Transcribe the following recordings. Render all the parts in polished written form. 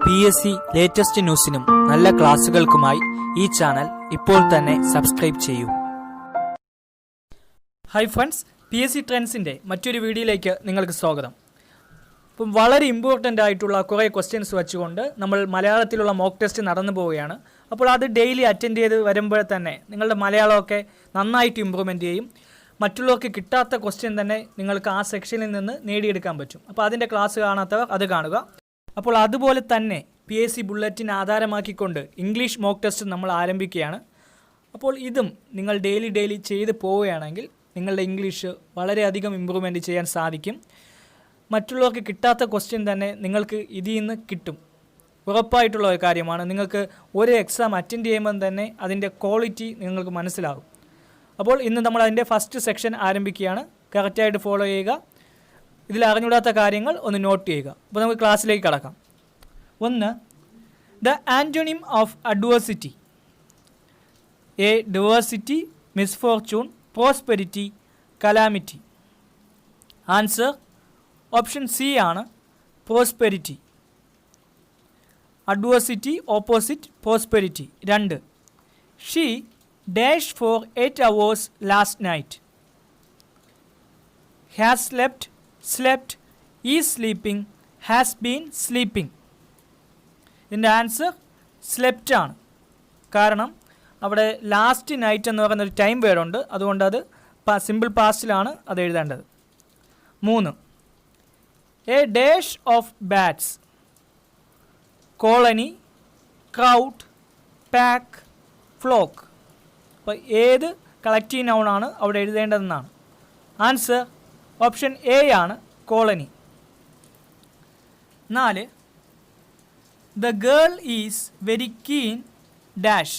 PSC latest ന്യൂസിനും നല്ല ക്ലാസുകൾക്കുമായി ഈ channel ഇപ്പോൾ തന്നെ സബ്സ്ക്രൈബ് ചെയ്യൂ. ഹായ് ഫ്രണ്ട്സ്, PSC ട്രെൻഡ്സിൻ്റെ മറ്റൊരു വീഡിയോയിലേക്ക് നിങ്ങൾക്ക് സ്വാഗതം. അപ്പം വളരെ ഇമ്പോർട്ടൻ്റ് ആയിട്ടുള്ള കുറേ ക്വസ്റ്റ്യൻസ് വെച്ചുകൊണ്ട് നമ്മൾ മലയാളത്തിലുള്ള മോക്ക് ടെസ്റ്റ് നടന്നു പോവുകയാണ്. അപ്പോൾ അത് ഡെയിലി അറ്റൻഡ് ചെയ്ത് വരുമ്പോൾ തന്നെ നിങ്ങളുടെ മലയാളമൊക്കെ നന്നായിട്ട് ഇമ്പ്രൂവ്മെൻറ്റ് ചെയ്യും. മറ്റുള്ളവർക്ക് കിട്ടാത്ത ക്വസ്റ്റ്യൻ തന്നെ നിങ്ങൾക്ക് ആ സെക്ഷനിൽ നിന്ന് നേടിയെടുക്കാൻ പറ്റും. അപ്പോൾ അതിൻ്റെ ക്ലാസ് കാണാത്തവർ അത് കാണുക. അപ്പോൾ അതുപോലെ തന്നെ PSC ബുള്ളറ്റിൻ ആധാരമാക്കിക്കൊണ്ട് ഇംഗ്ലീഷ് മോക്ക് ടെസ്റ്റ് നമ്മൾ ആരംഭിക്കുകയാണ്. അപ്പോൾ ഇതും നിങ്ങൾ ഡെയിലി ചെയ്ത് പോവുകയാണെങ്കിൽ നിങ്ങളുടെ ഇംഗ്ലീഷ് വളരെയധികം ഇമ്പ്രൂവ്മെൻറ്റ് ചെയ്യാൻ സാധിക്കും. മറ്റുള്ളവർക്ക് കിട്ടാത്ത ക്വസ്റ്റ്യൻ തന്നെ നിങ്ങൾക്ക് ഇതിൽ നിന്ന് കിട്ടും. ഉറപ്പായിട്ടുള്ള ഒരു കാര്യമാണ്. നിങ്ങൾക്ക് ഒരു എക്സാം അറ്റൻഡ് ചെയ്യുമ്പോൾ തന്നെ അതിൻ്റെ ക്വാളിറ്റി നിങ്ങൾക്ക് മനസ്സിലാകും. അപ്പോൾ ഇന്ന് നമ്മൾ അതിൻ്റെ ഫസ്റ്റ് സെക്ഷൻ ആരംഭിക്കുകയാണ്. കറക്റ്റായിട്ട് ഫോളോ ചെയ്യുക. ഇതിൽ അറിഞ്ഞൂടാത്ത കാര്യങ്ങൾ ഒന്ന് നോട്ട് ചെയ്യുക. അപ്പോൾ നമുക്ക് ക്ലാസ്സിലേക്ക് കടക്കാം. ഒന്ന്, the antonym of adversity: a diversity, misfortune, prosperity, calamity. Answer option C ആണ്, prosperity. Adversity opposite prosperity. 2, she dash for 8 hours last night. Has slept, slept, is sleeping, has been sleeping. ഇതിൻ്റെ answer slept ആണ്. കാരണം അവിടെ last night എന്ന് പറയുന്ന ഒരു time വേർഡുണ്ട്. അതുകൊണ്ട് അത് സിമ്പിൾ പാസ്റ്റിലാണ് അത് എഴുതേണ്ടത്. 3, A dash of bats: colony, crowd, pack, flock. അപ്പോൾ ഏത് കളക്റ്റീവ് നൗണാണ് അവിടെ എഴുതേണ്ടതെന്നാണ്. ആൻസർ ഓപ്ഷൻ എ ആണ്, colony. 4, the girl is very keen dash: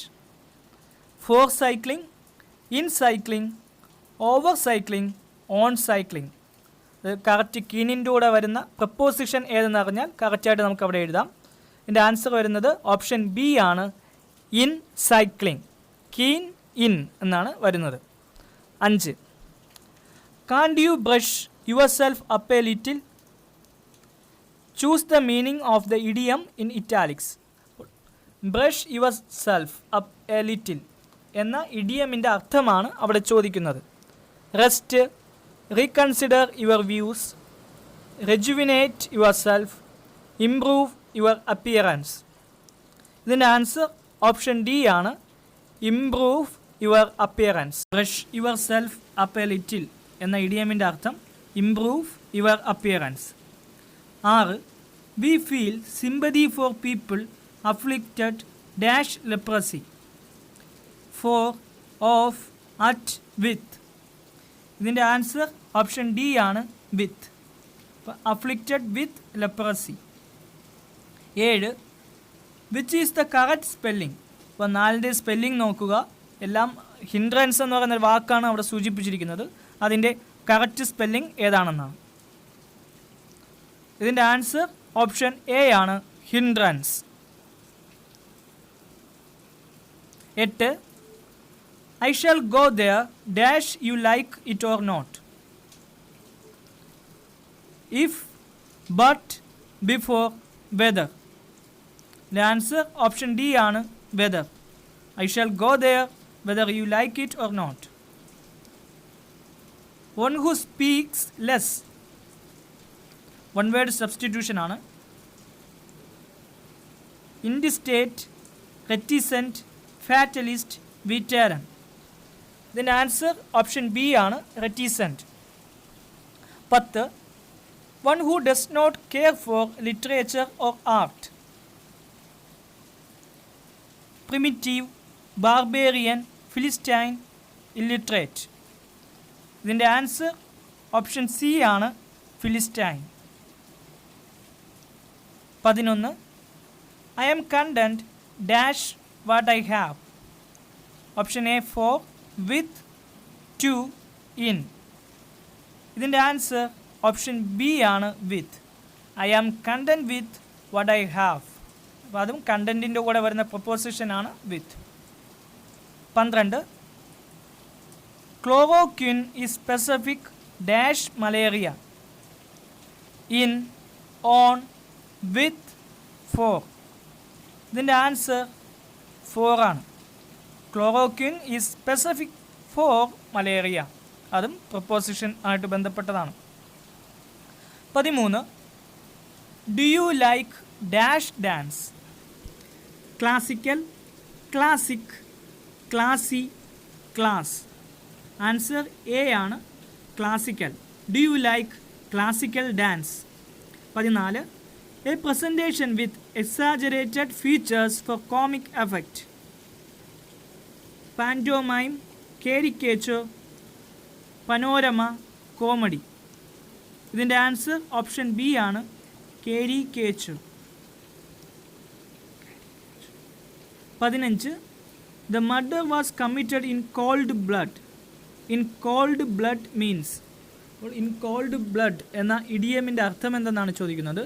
for cycling, in cycling, over cycling, on cycling. ഇത് കറക്റ്റ് കീനിൻ്റെ കൂടെ വരുന്ന പ്രപ്പോസിഷൻ ഏതെന്ന് അറിഞ്ഞാൽ കറക്റ്റായിട്ട് നമുക്ക് അവിടെ എഴുതാം. ഇതിൻ്റെ ആൻസർ വരുന്നത് ഓപ്ഷൻ ബി ആണ്, ഇൻ സൈക്ലിംഗ്. കീൻ ഇൻ എന്നാണ് വരുന്നത്. 5, can't you brush yourself up a little? Choose the meaning of the idiom in italics. Brush yourself up a little എന്ന ഇഡിയമിൻ്റെ അർത്ഥമാണ് അവിടെ ചോദിക്കുന്നത്. Rest, reconsider your views, rejuvenate yourself, improve your appearance. ഇതിൻ്റെ answer option D ആണ്, improve your appearance. Brush yourself up a little എന്ന ഇഡിയമിൻ്റെ അർത്ഥം improve your appearance. 6, we feel sympathy for people afflicted dash leprosy. For, of, at, with. ഇതിൻ്റെ answer option D ആണ്, with. Afflicted with leprosy. 7, which is the correct spelling? അപ്പോൾ 4ൻ്റെ spelling നോക്കുക. എല്ലാം hindrance എന്ന് പറയുന്ന ഒരു വാക്കാണ് അവിടെ സൂചിപ്പിച്ചിരിക്കുന്നത്. അതിൻ്റെ കറക്റ്റ് സ്പെല്ലിംഗ് ഏതാണെന്നാണ്. ഇതിൻ്റെ ആൻസർ ഓപ്ഷൻ എ ആണ്, hindrance. 8, I shall go there dash you like it or not. If, but, before, whether. The answer option D ആണ്, weather. I shall go there whether you like it or not. One who speaks less. One word substitution ആണ്. Indistate, reticent, fatalist, veteran. Then answer option B ആണ്, reticent. 10, one who does not care for literature or art. Primitive, barbarian, Philistine, illiterate. ഇതിൻ്റെ answer option C ആണ്, Philistine. 11, I am content dash what I have. Option A, for, with, to, in. ഇതിൻ്റെ answer option B ആണ്, with. I am content with what I have. അപ്പോൾ അതും കണ്ടൻറ്റിൻ്റെ കൂടെ വരുന്ന പ്രൊപ്പോസിഷനാണ്, with. 12, chloroquine is specific dash malaria. In, on, with, for. ഇതിൻ്റെ answer 4 ആണ്. Chloroquine is specific for malaria. അതും പ്രൊപ്പോസിഷൻ ആയിട്ട് ബന്ധപ്പെട്ടതാണ്. 13. Do you like dash dance? Classical, classic, classy, class. Answer A ആണ്, classical. Do you like classical dance? 14. A presentation with exaggerated features for comic effect. Pantomime, caricature, panorama, comedy. ഇതിൻ്റെ answer option B ആണ്, caricature. 15. The murder was committed in cold blood. In cold blood means, in cold blood എന്ന ഇഡിയമിൻ്റെ അർത്ഥം എന്തെന്നാണ് ചോദിക്കുന്നത്.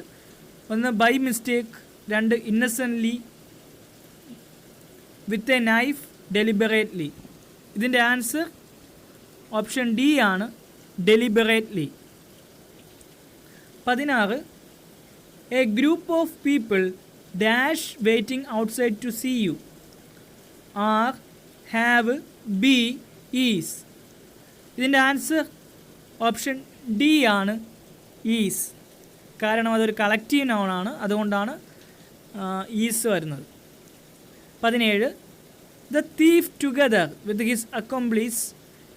1 by mistake, 2 innocently, with a knife, deliberately. ഇതിൻ്റെ answer option D ആണ്, deliberately. 16. A group of people dash waiting outside to see you. Are, have, be, is. ഇതിൻ്റെ answer option D ആണ്, is. കാരണം അതൊരു കളക്റ്റീവ് നൗണാണ്, അതുകൊണ്ടാണ് ഈസ് വരുന്നത്. 17. The thief together with his accomplice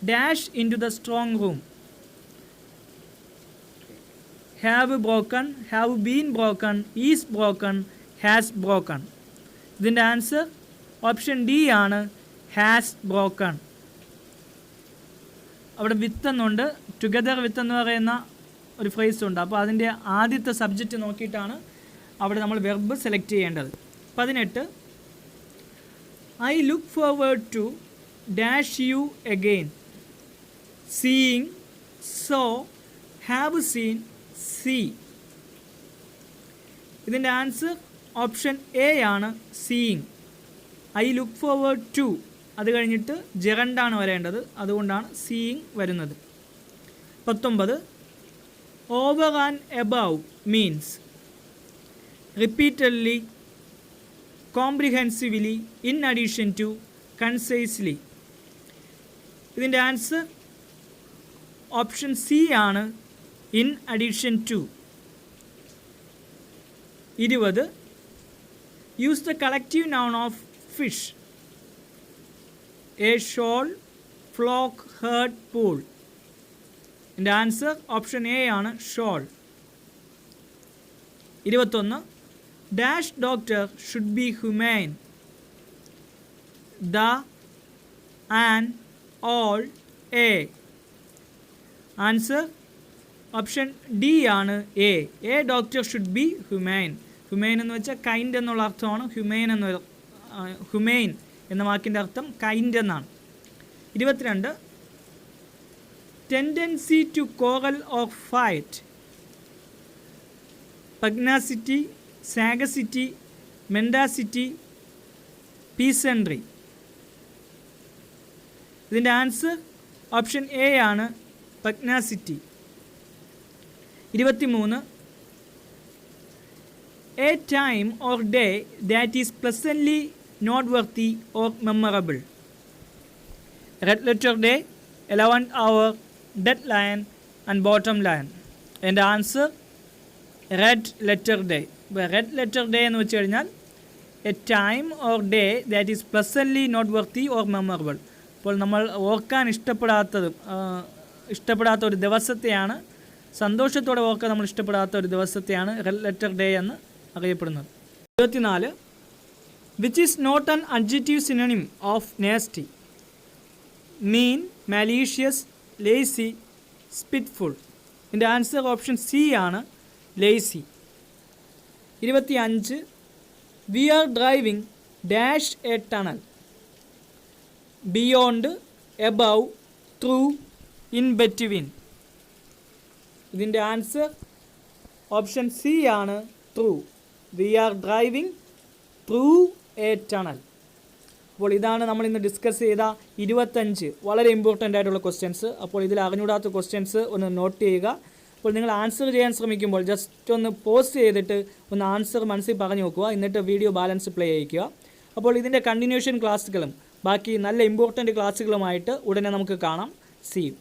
dash into the strong room. Have broken, have been broken, is broken, has broken. ഇതിൻ്റെ answer option D ആണ്, has broken. അവിടെ വിത്ത് എന്നുണ്ട്, together with എന്ന് പറയുന്ന ഒരു ഫ്രേസ് ഉണ്ട്. അപ്പോൾ അതിൻ്റെ ആദ്യത്തെ സബ്ജക്റ്റ് നോക്കിയിട്ടാണ് അവിടെ നമ്മൾ വെർബ് സെലക്ട് ചെയ്യേണ്ടത്. 18. I look forward to dash you again. Seeing, saw, have seen, see. ഇതിൻ്റെ ആൻസർ ഓപ്ഷൻ എ ആണ്, seeing. I look forward to, അത് കഴിഞ്ഞിട്ട് ജെറണ്ടാണ് വരേണ്ടത്, അതുകൊണ്ടാണ് സീയിങ് വരുന്നത്. 19. Over and above means repeatedly, comprehensively, in addition to, concisely. ഇതിൻ്റെ answer option C ആണ്, in addition to. 20. Use the collective noun of fish. A shoal, flock, herd, pool. ഇതിൻ്റെ answer option A ആണ്, shoal. 21. Dash doctor should be humane. The, an, all, a. Answer option D ആണ്, a. A doctor should be humane. Humane എന്ന് വെച്ചാൽ kind എന്നുള്ള അർത്ഥമാണ്. ഹ്യൂമൈൻ എന്ന വാക്കിൻ്റെ അർത്ഥം കൈൻഡ് എന്നാണ്. 22. Tendency to quarrel or fight. Pugnacity, sagacity, mendacity, peasantry. ഇതിൻ്റെ ആൻസർ ഓപ്ഷൻ എ ആണ്, pugnacity. 23. A time or day that is pleasantly noteworthy or memorable. Red letter day, 11th hour, deadline and bottom line. And answer red letter day. Red letter day എന്ന് വെച്ച് കഴിഞ്ഞാൽ a time or day that is pleasantly noteworthy or memorable. അപ്പോൾ നമ്മൾ ഓർക്കാൻ ഇഷ്ടപ്പെടാത്ത ഒരു ദിവസത്തെയാണ്, സന്തോഷത്തോടെ ഓർക്കാൻ നമ്മൾ ഇഷ്ടപ്പെടാത്ത ഒരു ദിവസത്തെയാണ് റെഡ് ലെറ്റർ ഡേ എന്ന് അറിയപ്പെടുന്നത്. 24. Which is not an adjective synonym of nasty. Mean, malicious, lazy, spiteful. ഇതിൻ്റെ ആൻസർ ഓപ്ഷൻ സി ആണ്, lazy. 25. We are driving dash a tunnel. Beyond, above, through, in between. ഇതിൻ്റെ ആൻസർ ഓപ്ഷൻ സി ആണ്, through. We are driving through A tunnel. അപ്പോൾ ഇതാണ് നമ്മൾ ഇന്ന് discuss ചെയ്ത 25 വളരെ ഇമ്പോർട്ടൻ്റ് ആയിട്ടുള്ള ക്വസ്റ്റ്യൻസ്. അപ്പോൾ ഇതിൽ അറിഞ്ഞൂടാത്ത ക്വസ്റ്റ്യൻസ് ഒന്ന് നോട്ട് ചെയ്യുക. അപ്പോൾ നിങ്ങൾ ആൻസർ ചെയ്യാൻ ശ്രമിക്കുമ്പോൾ ജസ്റ്റ് ഒന്ന് പോസ്റ്റ് ചെയ്തിട്ട് ഒന്ന് ആൻസർ മനസ്സിൽ പറഞ്ഞു നോക്കുക, എന്നിട്ട് വീഡിയോ ബാലൻസ് പ്ലേ ചെയ്യിക്കുക. അപ്പോൾ ഇതിൻ്റെ കണ്ടിന്യൂഷൻ ക്ലാസ്സുകളും ബാക്കി നല്ല ഇമ്പോർട്ടൻറ്റ് ക്ലാസ്സുകളുമായിട്ട് ഉടനെ നമുക്ക് കാണാം. See U.